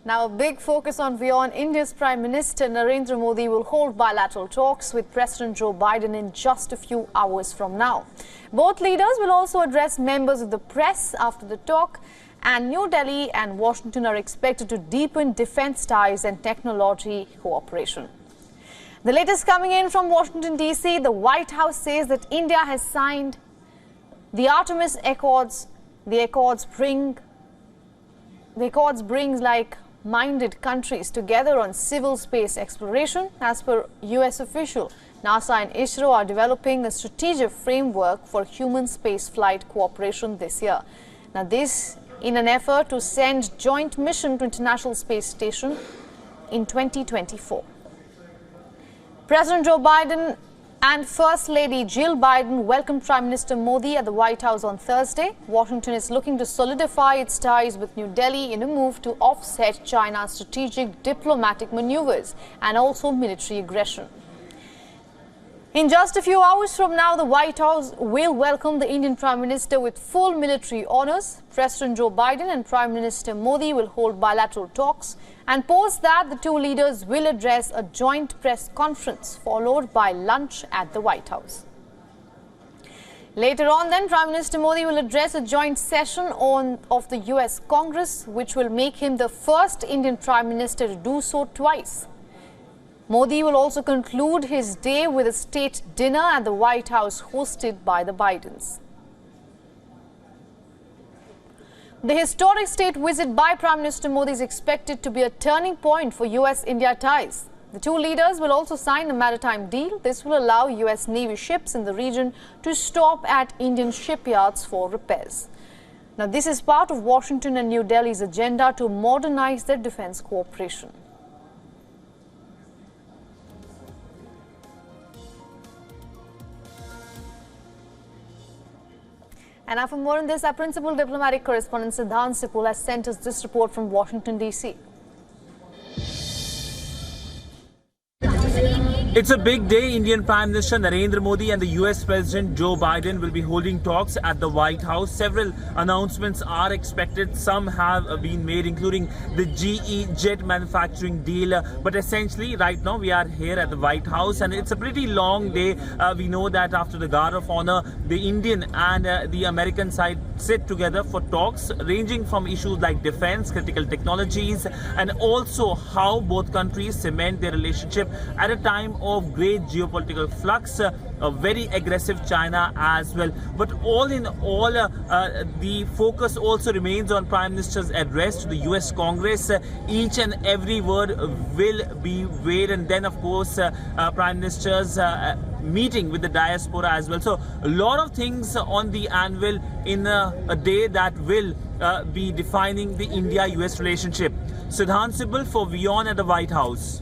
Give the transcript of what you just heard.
Now, a big focus on WION. India's Prime Minister Narendra Modi will hold bilateral talks with President Joe Biden in just a few hours from now. Both leaders will also address members of the press after the talk, and New Delhi and Washington are expected to deepen defense ties and technology cooperation. The latest coming in from Washington, D.C., the White House says that India has signed the Artemis Accords. The Accords bring like-minded countries together on civil space exploration. As per U.S. official, NASA and ISRO are developing a strategic framework for human space flight cooperation this year. Now, this in an effort to send joint mission to International Space Station in 2024. President Joe Biden and First Lady Jill Biden welcomed Prime Minister Modi at the White House on Thursday. Washington is looking to solidify its ties with New Delhi in a move to offset China's strategic diplomatic maneuvers and also military aggression. In just a few hours from now, the White House will welcome the Indian Prime Minister with full military honors. President Joe Biden and Prime Minister Modi will hold bilateral talks, and post that, the two leaders will address a joint press conference followed by lunch at the White House. Later on, then, Prime Minister Modi will address a joint session of the US Congress, which will make him the first Indian Prime Minister to do so twice. Modi will also conclude his day with a state dinner at the White House hosted by the Bidens. The historic state visit by Prime Minister Modi is expected to be a turning point for US-India ties. The two leaders will also sign a maritime deal. This will allow US Navy ships in the region to stop at Indian shipyards for repairs. Now, this is part of Washington and New Delhi's agenda to modernize their defense cooperation. And now for more on this, our principal diplomatic correspondent Siddhant has sent us this report from Washington, D.C. It's a big day. Indian Prime Minister Narendra Modi and the US President Joe Biden will be holding talks at the White House. Several announcements are expected. Some have been made, including the GE jet manufacturing deal. But essentially, right now, we are here at the White House, and it's a pretty long day. We know that after the Guard of Honor, the Indian and the American side sit together for talks ranging from issues like defense, critical technologies, and also how both countries cement their relationship at a time of great geopolitical flux, a very aggressive China as well. But all in all, the focus also remains on Prime Minister's address to the US Congress. Each and every word will be weighed, and then of course Prime Minister's meeting with the diaspora as well. So a lot of things on the anvil in a day that will be defining the India-US relationship. Siddhant for WION at the White House.